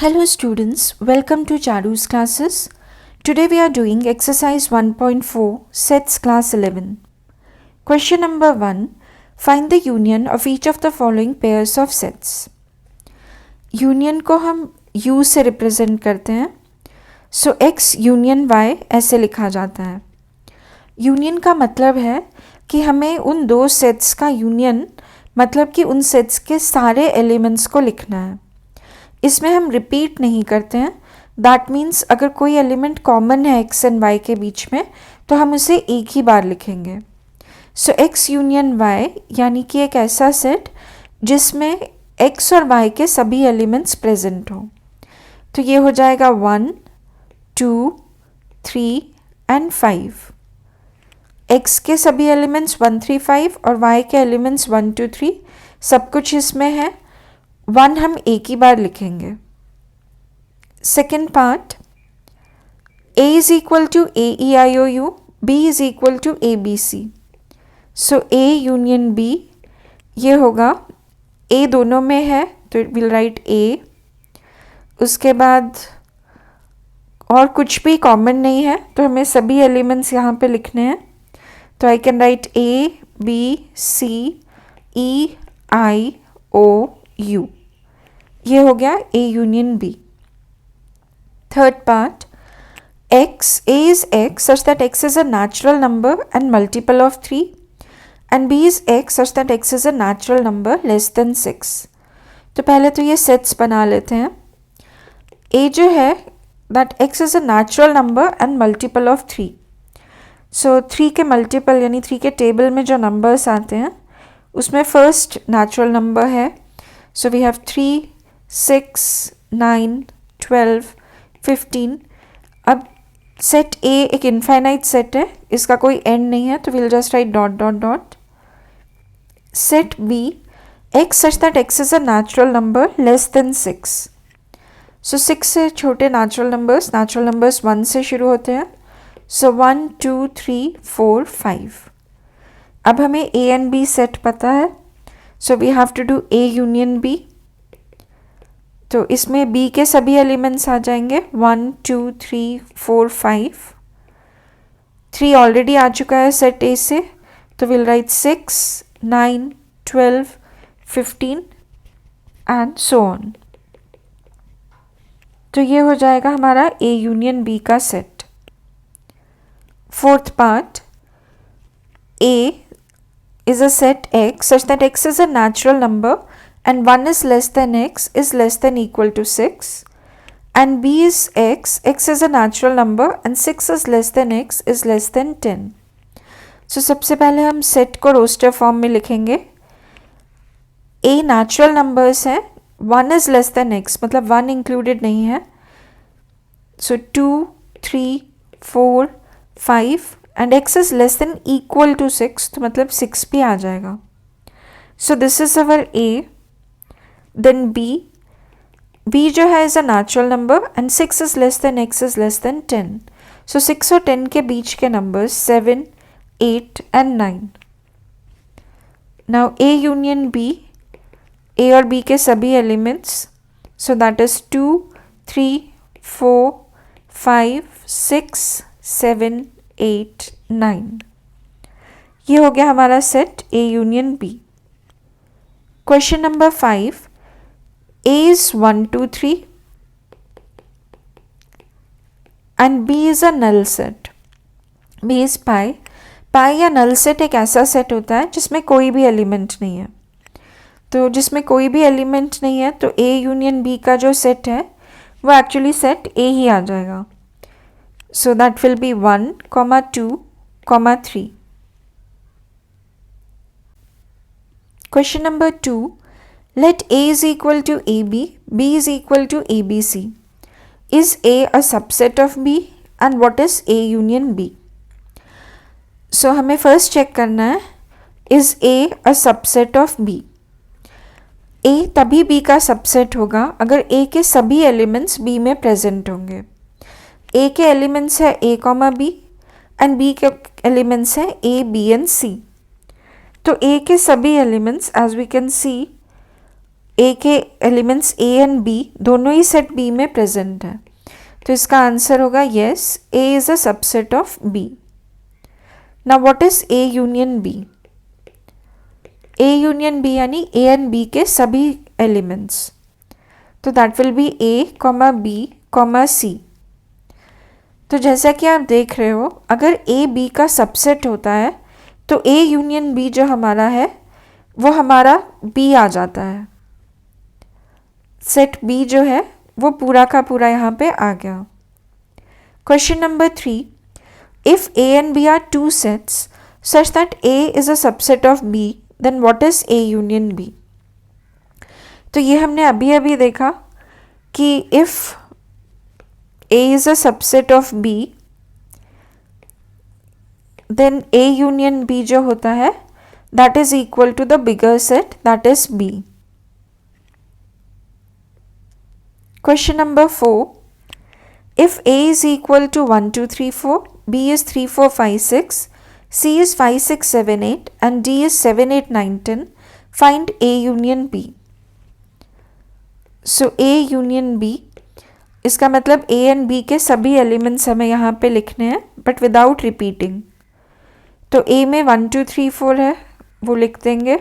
Hello students, welcome to Charu's classes. Today we are doing exercise 1.4 sets class 11. Question number 1. Find the union of each of the following pairs of sets. Union को हम U से represent करते हैं. So X union Y ऐसे लिखा जाता है. Union का मतलब है कि हमें उन दो sets का union मतलब कि उन sets के सारे elements को लिखना है. इसमें हम रिपीट नहीं करते हैं. दैट मीन्स अगर कोई एलिमेंट कॉमन है एक्स एंड वाई के बीच में तो हम उसे एक ही बार लिखेंगे. सो एक्स यूनियन वाई यानी कि एक ऐसा सेट जिसमें एक्स और वाई के सभी एलिमेंट्स प्रेजेंट हों. तो ये हो जाएगा 1, 2, 3 एंड 5. एक्स के सभी एलिमेंट्स 1, 3, 5 और वाई के एलिमेंट्स 1, 2, 3 सब कुछ इसमें है. 1 हम एक ही बार लिखेंगे. Second part, A is equal to AEIOU, B is equal to ABC. So A union B ये होगा. A दोनों में है तो विल राइट A. उसके बाद और कुछ भी कॉमन नहीं है तो हमें सभी एलिमेंट्स यहाँ पे लिखने हैं. तो I can write A, B, C, E, I, O, U. ये हो गया A union B. Third part, X, A is X such that X is a natural number and multiple of 3 and B is X such that X is a natural number less than 6. तो पहले तो ये sets बना लेते हैं. A जो है that X is a natural number and multiple of 3. So 3 के मल्टीपल यानी 3 के टेबल में जो नंबर्स आते हैं उसमें फर्स्ट नेचुरल नंबर है. So we have 3, 6, 9, 12, 15. अब सेट A एक इनफाइनाइट सेट है, इसका कोई एंड नहीं है तो will just write dot dot dot. Set B, X such that X is a natural number less than 6. सो 6 से छोटे नेचुरल नंबर्स 1 से शुरू होते हैं. सो 1, 2, 3, 4, 5. अब हमें A एंड B सेट पता है. So we have to do A union B. तो इसमें B के सभी एलिमेंट्स आ जाएंगे 1, 2, 3, 4, 5. 3 ऑलरेडी आ चुका है सेट A से तो will write 6, 9, 12, 15 and so on. तो ये हो जाएगा हमारा A यूनियन B का set. Fourth part, A is a set X such that X is a natural number and 1 is less than X is less than equal to 6 and B is X is a natural number and 6 is less than X is less than 10. So सबसे पहले हम set को roster form में लिखेंगे. A natural numbers है, 1 is less than X मतलब 1 included नहीं है. सो 2, 3, 4, 5 and X is less than equal to 6 तो मतलब 6 भी आ जाएगा. So this is our A. Then B जो है is a natural number and 6 is less than X is less than 10. So 6 और 10 के बीच के numbers 7, 8 and 9. Now A union B, A और B के सभी elements, so that is 2, 3, 4, 5, 6, 7, 8, 9. ये हो गया हमारा set A union B. Question number 5, A is 1, 2, 3 and B is a null set. B is pi. पाई या नल सेट एक ऐसा सेट होता है जिसमें कोई भी एलिमेंट नहीं है. तो जिसमें कोई भी एलिमेंट नहीं है तो A यूनियन B का जो सेट है वो एक्चुअली सेट A ही आ जाएगा. So that will B 1, 2, 3. Question number 2, let A is equal to AB, B is equal to ABC. Is A a subset of B and what is A union B? So हमें first check करना है is A a subset of B. A तभी B का subset होगा अगर A के सभी elements B में प्रेजेंट होंगे. A के एलिमेंट्स है A, B एंड B के एलिमेंट्स हैं A, B एंड C. तो A के सभी elements as we can see A के एलिमेंट्स ए एंड बी दोनों ही सेट बी में प्रेजेंट है, तो इसका आंसर होगा yes, A is a subset of B. Now what is A union B? A union B यानी ए एंड बी के सभी एलिमेंट्स, तो that will be A comma B comma C. तो जैसा कि आप देख रहे हो, अगर ए बी का सबसेट होता है तो ए यूनियन बी जो हमारा है वो हमारा बी आ जाता है. सेट बी जो है वो पूरा का पूरा यहाँ पे आ गया. Question number 3, if A and B are two sets such that A is a subset of B, then what is A union B? तो ये हमने अभी अभी देखा कि if A is a subset of B, then A union B जो होता है that is equal to the bigger set, that is B. Question number 4, if A is equal to 1 2 3 4, B is 3 4 5 6, C is 5 6 7 8 and D is 7 8 9 10, find A union B. So A union B, इसका मतलब A and B के सभी elements हमें यहाँ पे लिखने हैं but without repeating. तो A में 1 2 3 4 है, वो लिख देंगे.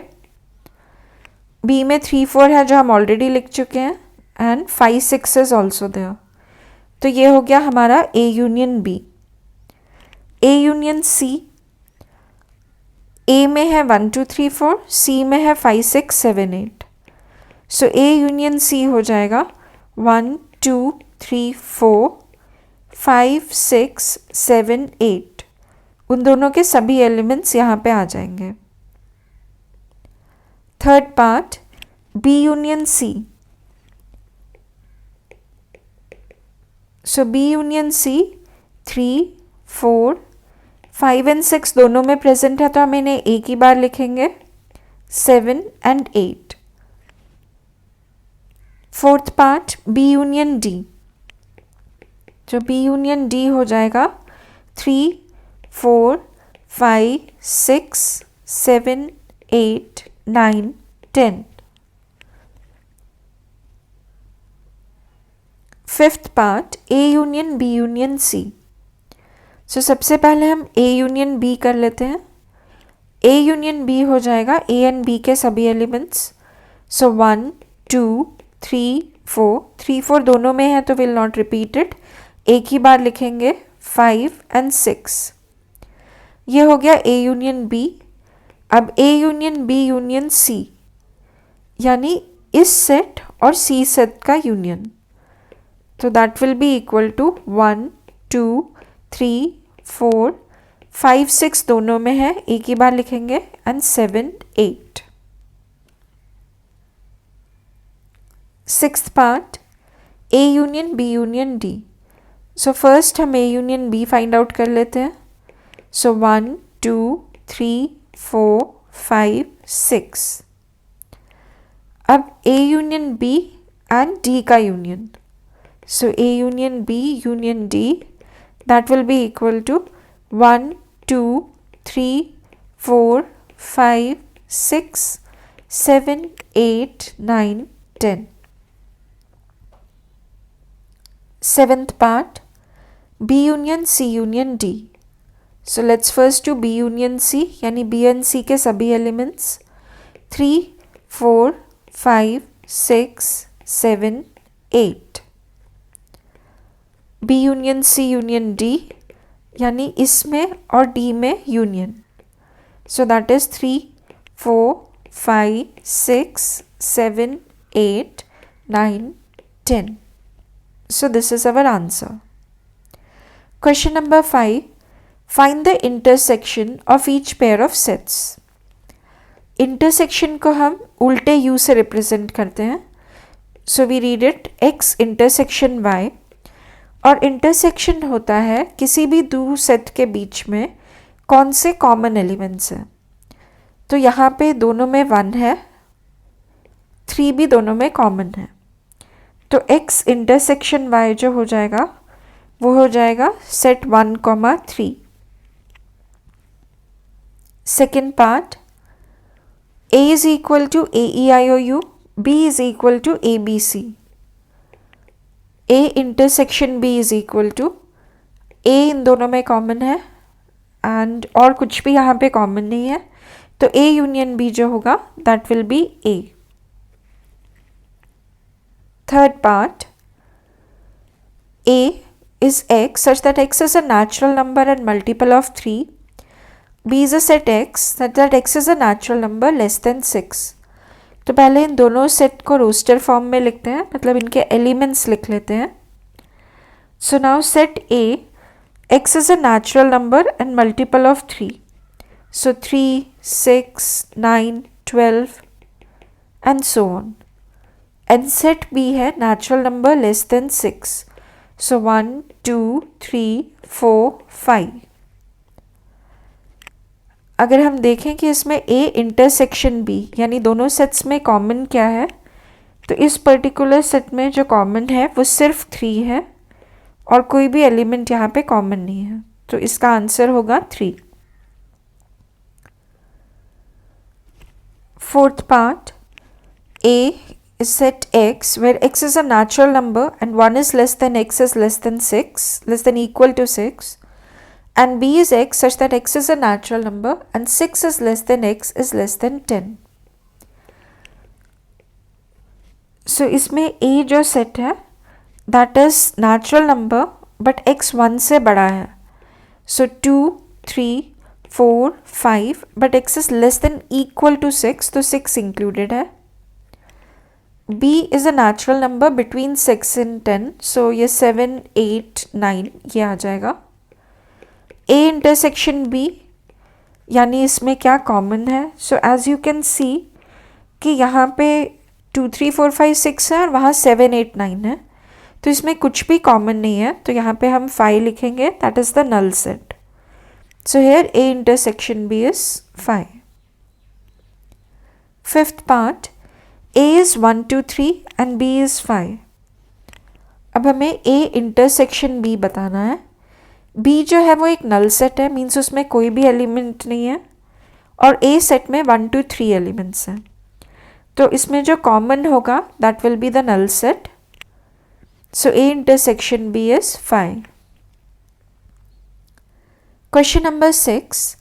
बी में 3 4 है जो हम ऑलरेडी लिख चुके हैं, एंड 5 6 इज ऑल्सो देयर. तो ये हो गया हमारा A union B. A union C, A में है 1 2 3 4, सी में है 5 6 7 8. सो ए यूनियन सी हो जाएगा 1 2 3 4 5 6 7 8. उन दोनों के सभी एलिमेंट्स यहाँ पे आ जाएंगे. Third part, B union C. So B union C 3 4 5 and 6 दोनों में प्रेजेंट है, तो हम इन्हें एक ही बार लिखेंगे, 7 and 8. Fourth part, B union D. जो B यूनियन D हो जाएगा 3 4 5 6 7 8 9 10. Fifth part, A union B union C. सो सबसे पहले हम A यूनियन B कर लेते हैं. A यूनियन B हो जाएगा A एंड B के सभी एलिमेंट्स. सो 1 2 3 4, 3 4 दोनों में है तो विल नॉट रिपीट इट, एक ही बार लिखेंगे, 5 एंड 6. ये हो गया A यूनियन B. अब A union B union C, यानी इस सेट और C सेट का यूनियन, तो that will be equal to 1 2 3 4 5 6 दोनों में है, एक ही बार लिखेंगे, and 7 8. Sixth part, A union B union D. So first हम A union B find out कर लेते हैं. सो 1 2 3 4 5 6. अब A union B and D का union, so A union B union D, that will be equal to 1 2 3 4 5 6 7 8 9 10. Seventh part, B union C union D. So let's first to B union C, यानी B and C के सभी elements, 3 4 5 6 7 8. B union C union D, यानी इसमें और D में union, so that is 3 4 5 6 7 8 9 10. So this is our answer. Question number 5. Find the intersection of each pair of sets. Intersection को हम उल्टे U से represent करते हैं. So we read it X intersection Y. और intersection होता है किसी भी दो सेट के बीच में कौन से कॉमन एलिमेंट्स हैं. तो यहाँ पे दोनों में 1 है, 3 भी दोनों में कॉमन है, तो X इंटरसेक्शन Y जो हो जाएगा वो हो जाएगा set 1 3. Second part, A is equal to AEIOU, B is equal to ABC. A intersection B is equal to A इन दोनों में कॉमन है एंड और कुछ भी यहाँ पे कॉमन नहीं है, तो A यूनियन B जो होगा that will B A. Third part, A is x such that x is a natural number and multiple of 3. B is a set x such that x is a natural number less than 6. तो पहले इन दोनों set को roster form में लिखते हैं, मतलब इनके elements लिख लेते हैं. So now set A, x is a natural number and multiple of 3. So 3, 6, 9, 12 and so on. And set B है natural number less than 6. So 1, 2, 3, 4, 5. अगर हम देखें कि इसमें A इंटरसेक्शन B यानी दोनों सेट्स में कॉमन क्या है, तो इस पर्टिकुलर सेट में जो कॉमन है वो सिर्फ 3 है और कोई भी एलिमेंट यहाँ पे कॉमन नहीं है, तो इसका आंसर होगा 3. Fourth part, A is set x where x is a natural number and 1 is less than x is less than equal to 6, and B is x such that x is a natural number and 6 is less than x is less than 10. So इसमें A जो set है that is natural number but x 1 से बड़ा है, so 2, 3, 4, 5 but x is less than equal to 6, तो 6 included है. B is a natural number between 6 and 10, so ये 7, 8, 9 ये आ जाएगा. A intersection B यानी इसमें क्या कॉमन है, so as you can see कि यहाँ पे 2, 3, 4, 5, 6 है और वहाँ 7, 8, 9 है, तो इसमें कुछ भी कॉमन नहीं है, तो यहाँ पे हम 5 लिखेंगे, that is the null set. So here A intersection B is 5. Fifth part, A is 1, 2, 3 and B is 5. अब हमें A intersection B बताना है. B जो है वो एक नल सेट है, मीन्स उसमें कोई भी एलिमेंट नहीं है, और A सेट में 1, 2, 3 एलिमेंट्स हैं, तो इसमें जो कॉमन होगा that will be the null set. So A intersection B is 5. Question number 6.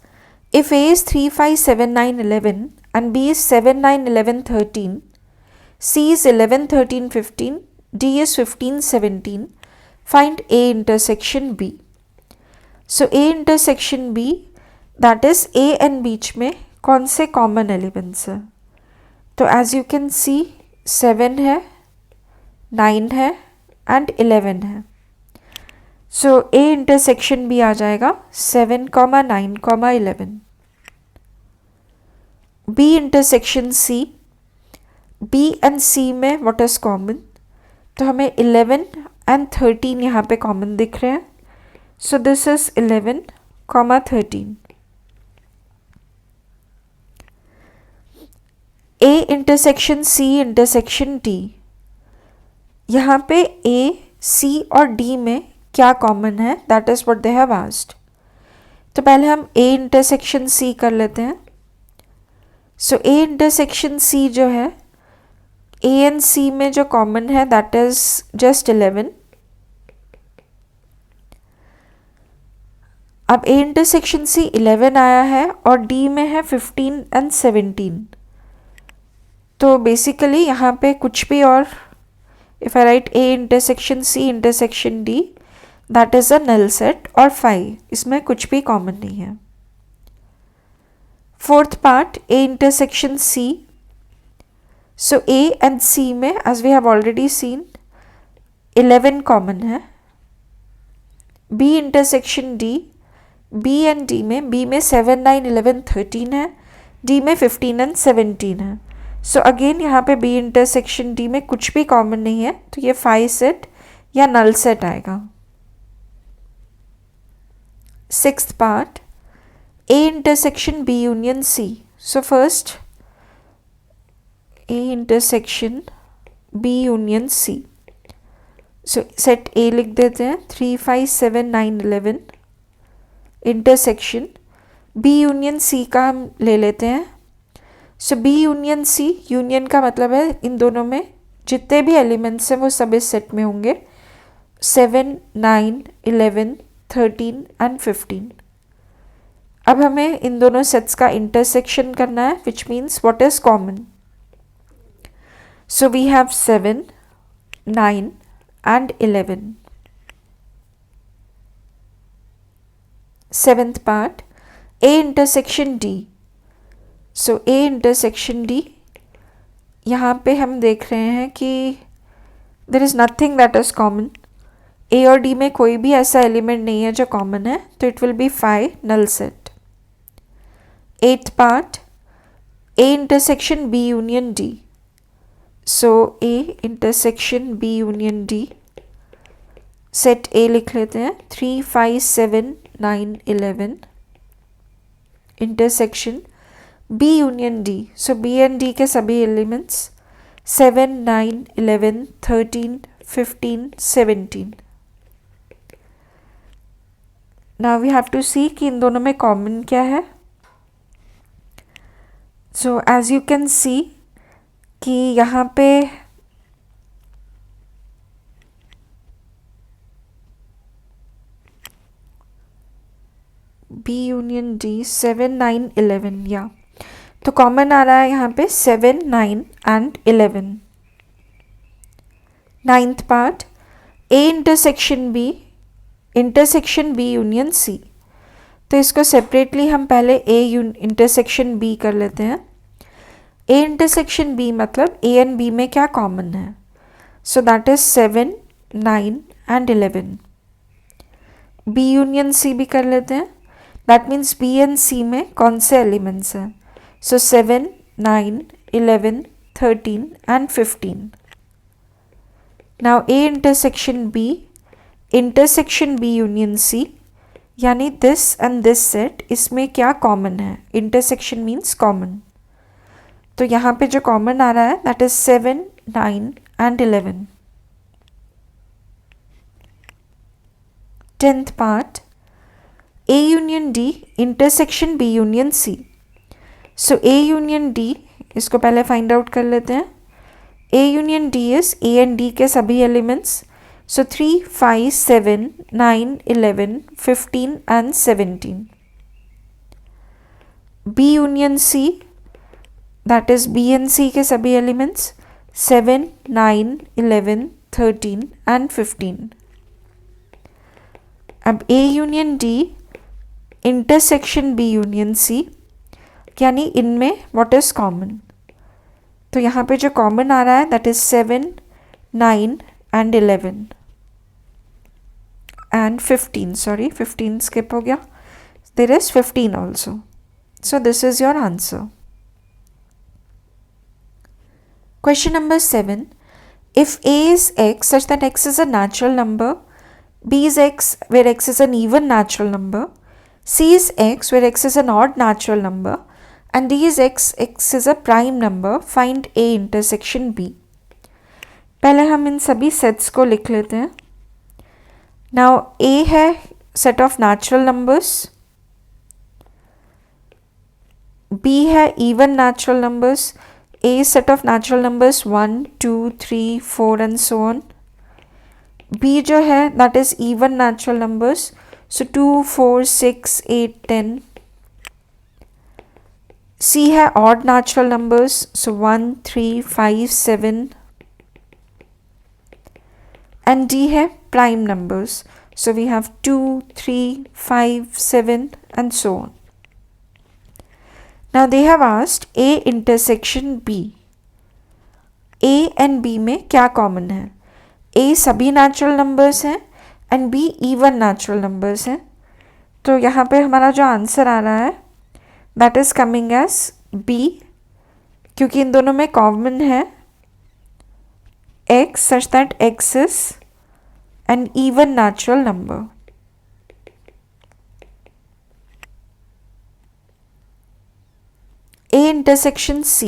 If A is 3, 5, 7, 9, 11 and B is 7, 9, 11, 13, C is 11, 13, 15, D is 15, 17, find A intersection B. So A intersection B, that is A and बीच में कौन से common elements हैं, तो as you can सी 7 है, 9 है and 11 है. सो A intersection B आ जाएगा 7, 9, 11. B intersection C, B and C में व्हाट इज कॉमन, तो हमें 11 एंड 13 यहाँ पे कॉमन दिख रहे हैं, सो this is 11, 13. A intersection C intersection D, यहाँ पे A, C और D में क्या कॉमन है, that is what they have asked. तो पहले हम A intersection C कर लेते हैं. सो A intersection C जो है, A एंड C में जो कॉमन है दैट इज जस्ट 11. अब A intersection C 11 आया है और D में है 15 एंड 17, तो बेसिकली यहाँ पे कुछ भी, और if I write A intersection C intersection D, that is a null set, और 5 इसमें कुछ भी कॉमन नहीं है. Fourth part, A intersection C. So A and C में as we have already seen 11 common है. B intersection D, B and D में, B में 7, 9, 11, 13 है, D में 15 एंड 17 है. सो अगेन यहाँ पे B intersection D में कुछ भी कॉमन नहीं है, तो ये 5 सेट या नल सेट आएगा. Sixth part, A intersection B union C. So first A intersection B union C. So set A लिख देते हैं, 3, 5, 7, 9, 11 इंटरसेक्शन B union C का हम ले लेते हैं. सो बी यूनियन सी, यूनियन का मतलब है इन दोनों में जितने भी एलिमेंट्स हैं वो सब इस सेट में होंगे, 7, 9, 11, 13 एंड 15। अब हमें इन दोनों सेट्स का इंटरसेक्शन करना है, which means what is common. So we have 7, 9 and 11। Seventh part, A intersection D। So A intersection D, यहाँ पे हम देख रहे हैं कि there is nothing that is common. A और D में कोई भी ऐसा एलिमेंट नहीं है जो कॉमन है, तो it will be 5 null set. Eighth part, A intersection B union D। So A intersection B union D, set A लिख लेते हैं, 3, 5, 7, 9, 11 intersection B union D। So B and D के सभी elements 7, 9, 11, 13, 15, 17। Now we have to see कि इन दोनों में common क्या है। So as you can see कि यहाँ पे B यूनियन D 7, 9, 11, या तो कॉमन आ रहा है यहाँ पे 7, 9 and 11। Ninth part, A intersection B union C। तो इसको सेपरेटली हम पहले A इंटरसेक्शन B कर लेते हैं। A इंटरसेक्शन B मतलब A एंड B में क्या कॉमन है। So that is 7, 9 and 11। B union C भी कर लेते हैं। That means B and C में कौन से एलिमेंट्स हैं। सो 7, 9, 11, 13 and 15। Now A intersection B union C, यानी दिस एंड दिस सेट, इसमें क्या कॉमन है। इंटरसेक्शन मीन्स कॉमन, तो यहाँ पे जो कॉमन आ रहा है that is 7, 9 and 11। Tenth part, A union D intersection B union C। So A union D, इसको पहले फाइंड आउट कर लेते हैं। A union D is A and D के सभी elements, so 3, 5, 7, 9, 11, 15 and 17। B union C, that is B and C के सभी elements 7, 9, 11, 13 and 15। अब A union D intersection B union C, यानी इनमें व्हाट इज कॉमन। तो यहाँ पे जो कॉमन आ रहा है that is 7, 9 and 11 and 15, sorry 15 skip हो गया, there is 15 also. So this is your answer. Question number 7. If A is x such that x is a natural number, B is x where x is an even natural number, C is x where x is an odd natural number, and D is x is a prime number, find A intersection B. पहले हम इन सभी sets को लिख लेते हैं। Now A है set of natural numbers, B है even natural numbers, A set of natural numbers 1, 2, 3, 4 and so on. B जो है that is even natural numbers, so 2, 4, 6, 8, 10. C है odd natural numbers, so 1, 3, 5, 7. And D है prime numbers, so we have 2, 3, 5, 7 and so on. Now they have asked A intersection B. A and B में क्या common है। A सभी natural numbers हैं and B even natural numbers हैं, तो यहाँ पे हमारा जो आंसर आ रहा है that is coming as B, क्योंकि इन दोनों में कॉमन है x such that x is an even natural number. A intersection C.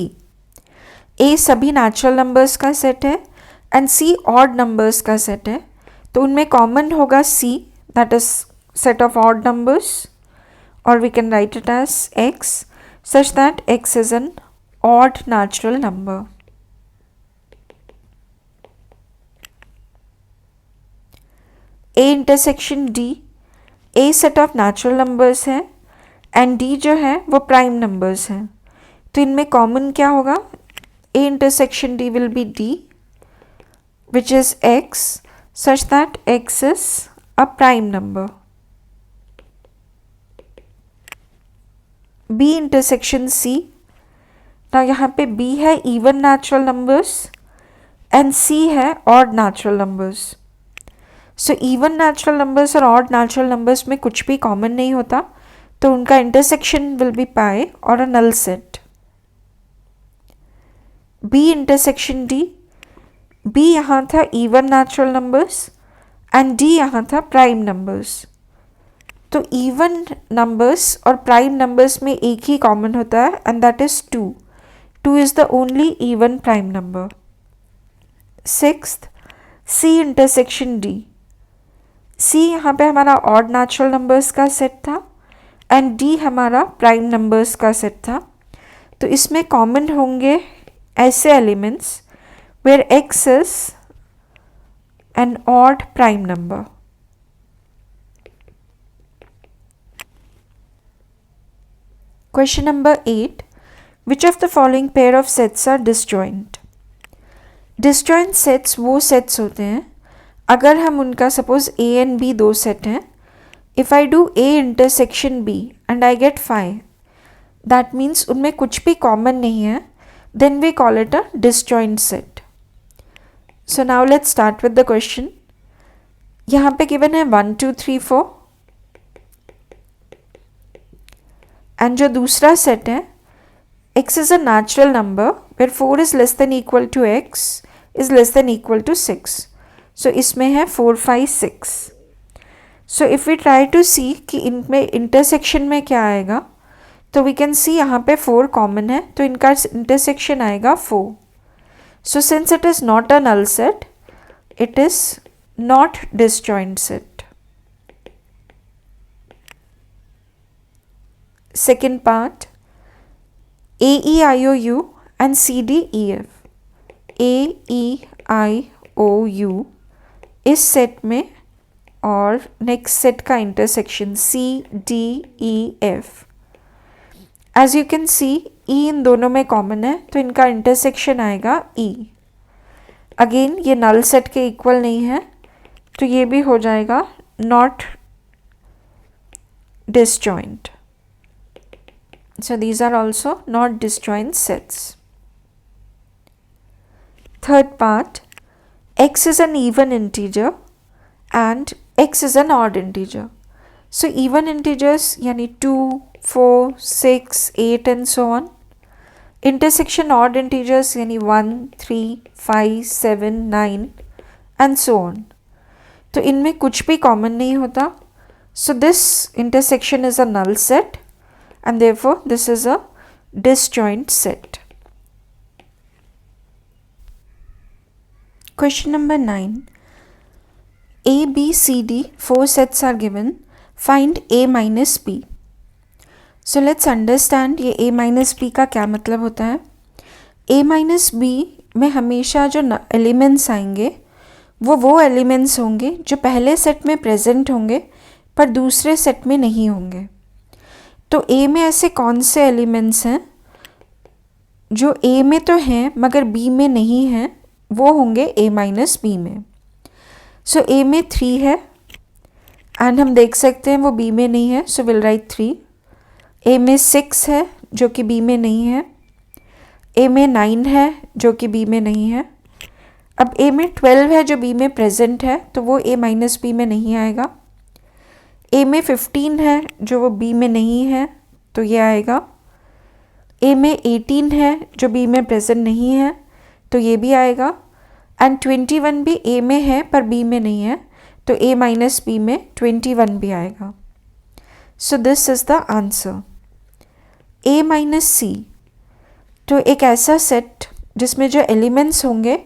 A सभी नेचुरल नंबर्स का सेट है एंड C ऑड नंबर्स का सेट है, तो उनमें कॉमन होगा C, that is set of odd numbers, और we can write it as x such that x is an odd natural number. A intersection D, A set of natural numbers है and D जो है वो prime numbers हैं, तो इनमें common क्या होगा? A intersection D will be D which is X such that X is a prime number. B intersection C, ना यहाँ पे B है even natural numbers and C है odd natural numbers. So even natural numbers और odd natural numbers में कुछ भी common नहीं होता, तो उनका इंटरसेक्शन विल बी पाई और a null set. B intersection D, B यहाँ था even natural numbers and D यहाँ था प्राइम नंबर्स. तो इवन नंबर्स और प्राइम नंबर्स में एक ही कॉमन होता है and that is 2. 2 is the only even prime number. Sixth, C intersection D, C यहाँ पे हमारा ऑड नेचुरल नंबर्स का सेट था एंड D हमारा प्राइम नंबर्स का सेट था. तो इसमें कॉमन होंगे ऐसे elements where X is an odd prime number. Question number 8. Which of the following pair of sets are disjoint? Disjoint sets वो sets होते हैं अगर हम उनका suppose A and B दो set हैं. If I do A intersection B and I get phi, that means उनमें कुछ भी common नहीं है, then we call it a disjoint set. So now let's start with the question. यहाँ पे given है 1 2 3 4 एंड जो दूसरा सेट है x is a natural number where 4 is less than equal to x is less than equal to 6. So इसमें है 4 5 6. So if we try to see कि इनमें इंटरसेक्शन में क्या आएगा, तो वी कैन सी यहाँ पे 4 कॉमन है, तो इनका इंटरसेक्शन आएगा 4. So since it is not a null set, it is not disjoint set. Second part, A E I O U and C D E F. A E I O U इस set में और next set का intersection C D E F. As you can see E इन दोनों में common है, तो इनका इंटरसेक्शन आएगा E. अगेन ये नल सेट के इक्वल नहीं है, तो ये भी हो जाएगा not disjoint. So these are also not disjoint sets. Third part, x is an even integer and x is an odd integer. So even integers यानी 2, 4, 6, 8 and so on. Intersection odd integers यानी 1, 3, 5, 7, 9 and so on. तो इनमें कुछ भी common नहीं होता. So this intersection is a null set. And therefore this is a disjoint set. Question number 9. A, B, C, D, 4 sets are given. Find A minus B. So let's understand ये A minus B का क्या मतलब होता है. A minus B में हमेशा जो elements आएंगे वो एलिमेंट्स होंगे जो पहले सेट में प्रेजेंट होंगे पर दूसरे सेट में नहीं होंगे. तो A में ऐसे कौन से एलिमेंट्स हैं जो A में तो हैं मगर B में नहीं हैं, वो होंगे A माइनस B में. सो A में 3 है एंड हम देख सकते हैं वो B में नहीं है, सो विल राइट 3. A में 6 है जो कि B में नहीं है. A में 9 है जो कि B में नहीं है. अब A में 12 है जो B में प्रेजेंट है, तो वो A माइनस B में नहीं आएगा. A में 15 है जो वो B में नहीं है, तो ये आएगा. A में 18 है जो B में प्रेजेंट नहीं है, तो ये भी आएगा. एंड 21 भी A में है पर B में नहीं है, तो A माइनस B में 21 भी आएगा. सो this is the answer. A minus C, तो एक ऐसा सेट जिसमें जो एलिमेंट्स होंगे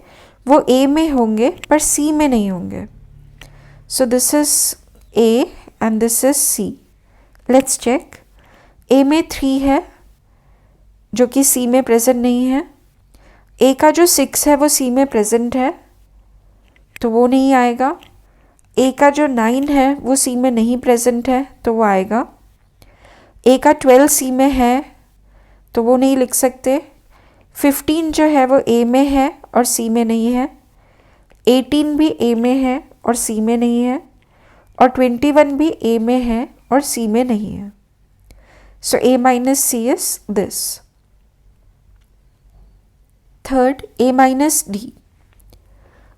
वो A में होंगे पर C में नहीं होंगे. सो this is A and this is C. Let's check. A में 3 है जो कि सी में प्रेजेंट नहीं है। ए का जो 6 है वो सी में प्रेजेंट है, तो वो नहीं आएगा। ए का जो 9 है वो सी में नहीं प्रेजेंट है, तो वो आएगा। ए का 12 सी में है, तो वो नहीं लिख सकते। 15 जो है वो ए में है और सी में नहीं है। 18 भी ए में है और सी में नहीं है। और 21 भी ए में है और सी में नहीं है। So A minus C is this. Third, A minus D.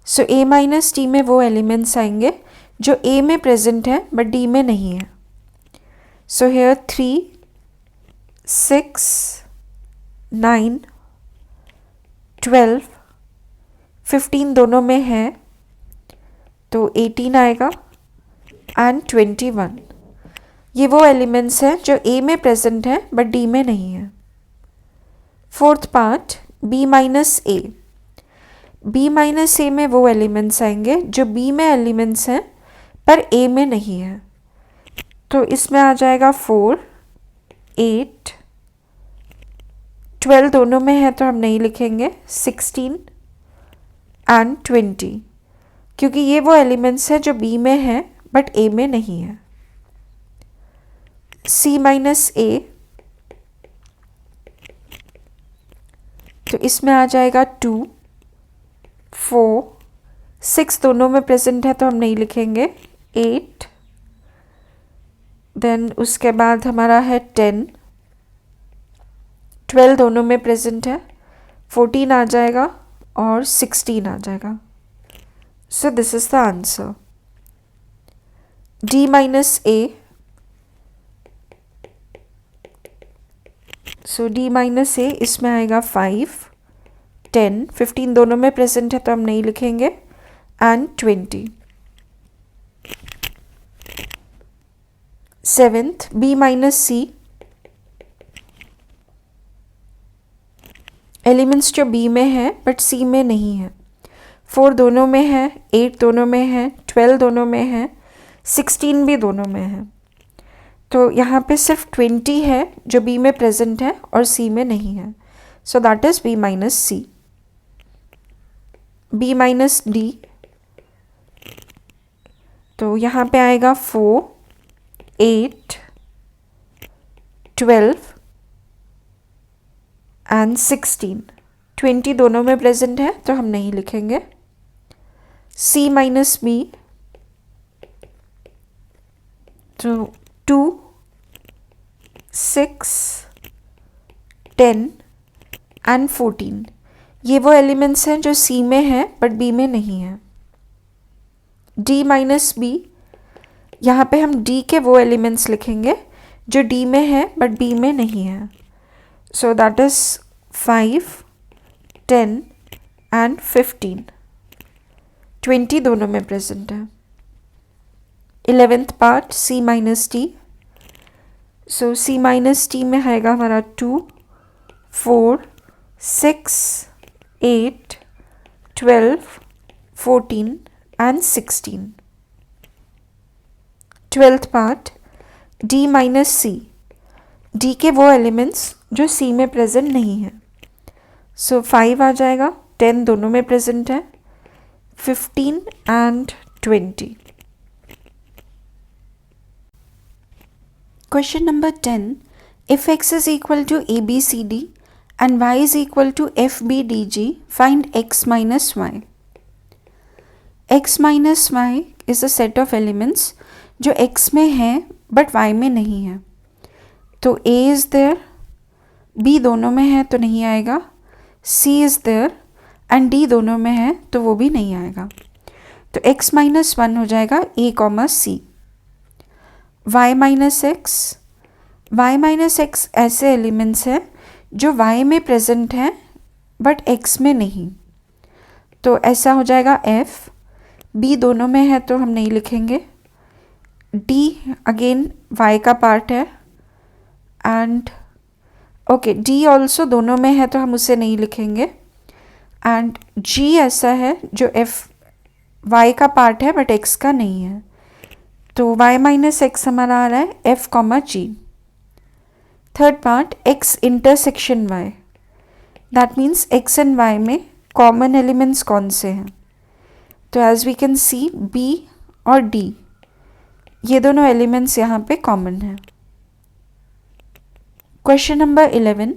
So A minus D में वो एलिमेंट्स आएंगे जो ए में प्रेजेंट है बट डी में नहीं है। सो हेयर 3, 6, 9, 12, 15 दोनों में है, तो 18 आएगा एंड 21। ये वो एलिमेंट्स हैं जो ए में प्रेजेंट है बट डी में नहीं है। फोर्थ पार्ट, बी माइनस ए। बी माइनस ए में वो एलिमेंट्स आएंगे जो बी में एलिमेंट्स हैं पर ए में नहीं है। तो इसमें आ जाएगा 4, 8, 12 दोनों में है तो हम नहीं लिखेंगे, 16 एंड 20, क्योंकि ये वो एलिमेंट्स हैं जो बी में है बट ए में नहीं है। सी माइनस ए, तो इसमें आ जाएगा 2, 4, 6 दोनों में प्रेजेंट है तो हम नहीं लिखेंगे, 8, देन उसके बाद हमारा है 10, 12 दोनों में प्रेजेंट है, 14 आ जाएगा और 16 आ जाएगा। So this is the answer. D minus A, so D minus A इसमें आएगा 5, 10, 15 दोनों में प्रेजेंट है तो हम नहीं लिखेंगे and 20। Seventh, B minus C. Elements जो बी में है बट सी में नहीं है। 4 दोनों में है, 8 दोनों में है, 12 दोनों में है, 16 भी दोनों में है। तो यहाँ पे सिर्फ 20 है जो बी में प्रेजेंट है और सी में नहीं है। So that is B minus C. B minus D, तो यहाँ पे आएगा 4, 8, 12 एंड 16। 20 दोनों में प्रेजेंट है तो हम नहीं लिखेंगे। सी माइनस बी, तो 2, 6, 10 एंड 14। ये वो एलिमेंट्स हैं जो सी में है बट बी में नहीं है। डी माइनस बी, यहाँ पे हम डी के वो एलिमेंट्स लिखेंगे जो डी में है बट बी में नहीं है। So that is 5, 10 and 15। 20 दोनों में प्रेजेंट है। 11th part, C minus D. So C minus D में आएगा हमारा 2, 4, 6, 8, 12, 14 and 16। 12th part, D minus C. D के वो एलिमेंट्स जो सी में प्रेजेंट नहीं है। सो 5 आ जाएगा, 10 दोनों में प्रेजेंट है, 15 and 20। Question number 10. If x is equal to ABCD and y is equal to FBDG, find x minus y. x minus y is a set of elements जो x में है but y में नहीं है। तो a is there, b दोनों में है तो नहीं आएगा, c is there and d दोनों में है तो वो भी नहीं आएगा। तो x minus 1 हो जाएगा a, c। y minus x, y minus x ऐसे एलिमेंट्स हैं जो y में प्रेजेंट हैं बट x में नहीं। तो ऐसा हो जाएगा f, b दोनों में है तो हम नहीं लिखेंगे, d अगेन y का पार्ट है एंड ओके d ऑल्सो दोनों में है तो हम उसे नहीं लिखेंगे एंड g ऐसा है जो f y का पार्ट है बट x का नहीं है। तो y माइनस एक्स हमारा आ रहा है f, g। Third part x intersection y, that means x and y में कॉमन एलिमेंट्स कौन से हैं. तो as we can see b और d ये दोनों एलिमेंट्स यहाँ पे कॉमन हैं. Question number 11.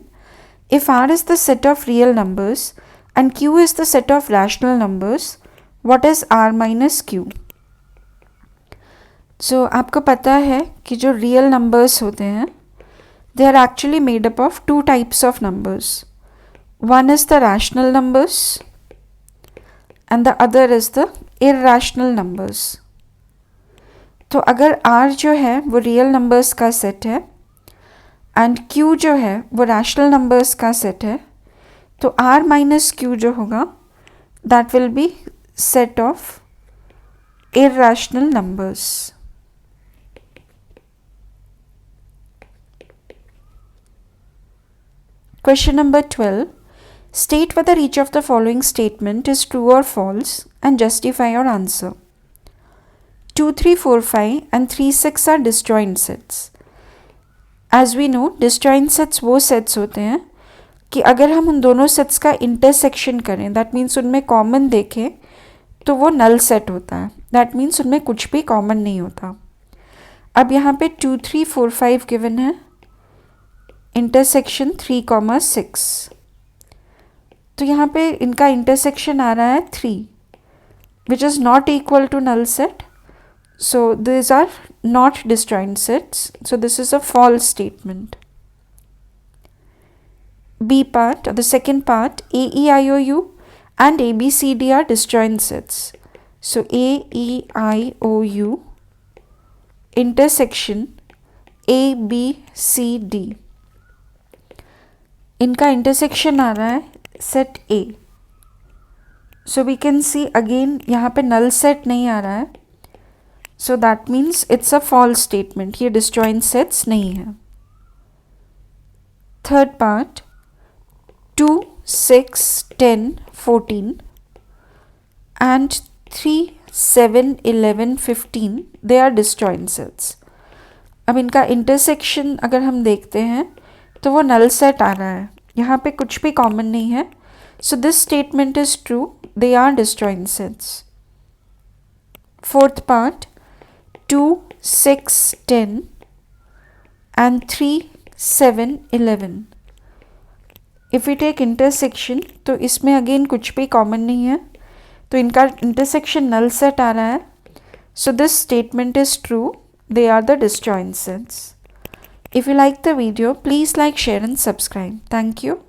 If R is the set of real numbers and Q is the set of rational numbers, what is R minus Q? So आपको पता है कि जो real numbers होते हैं they are actually made up of two types of numbers. One is the rational numbers and the other is the irrational numbers. तो अगर R जो है वो real numbers का set है एंड Q जो है वो रैशनल नंबर्स का सेट है, तो R माइनस Q जो होगा that will B set of irrational numbers. Question number 12. State whether each of the following statement is true or false and justify your answer. 2, 3, 4, 5 and 3, 6 are disjoint sets. As we know disjoint sets वो sets होते हैं कि अगर हम उन दोनों sets का intersection करें, दैट मीन्स उनमें कॉमन देखें, तो वो नल सेट होता है. दैट मीन्स उनमें कुछ भी कॉमन नहीं होता. अब यहाँ पे 2, 3, 4, 5 गिवन है, इंटरसेक्शन 3, 6. तो यहाँ पे इनका इंटरसेक्शन आ रहा है 3 which is not equal to null set. So these are not disjoint sets. So this is a false statement. B part, or the second part, A, E, I, O, U and A, B, C, D are disjoint sets. So A, E, I, O, U intersection A, B, C, D. इनका intersection आ रहा है set A. So we can see again यहाँ पे null set नहीं आ रहा है. So that means it's a false statement. ये disjoint sets नहीं है. Third part, 2, 6, 10, 14 and 3, 7, 11, 15 they are disjoint sets. अब इनका intersection अगर हम देखते हैं तो वो null set आ रहा है. यहाँ पे कुछ भी common नहीं है. So this statement is true. They are disjoint sets. Fourth part, 2, 6, 10 and 3, 7, 11. If we take intersection तो इसमें again कुछ भी common नहीं है, तो इनका intersection null set आ रहा है. So this statement is true. They are the disjoint sets. If you like the video, please like, share and subscribe. Thank you.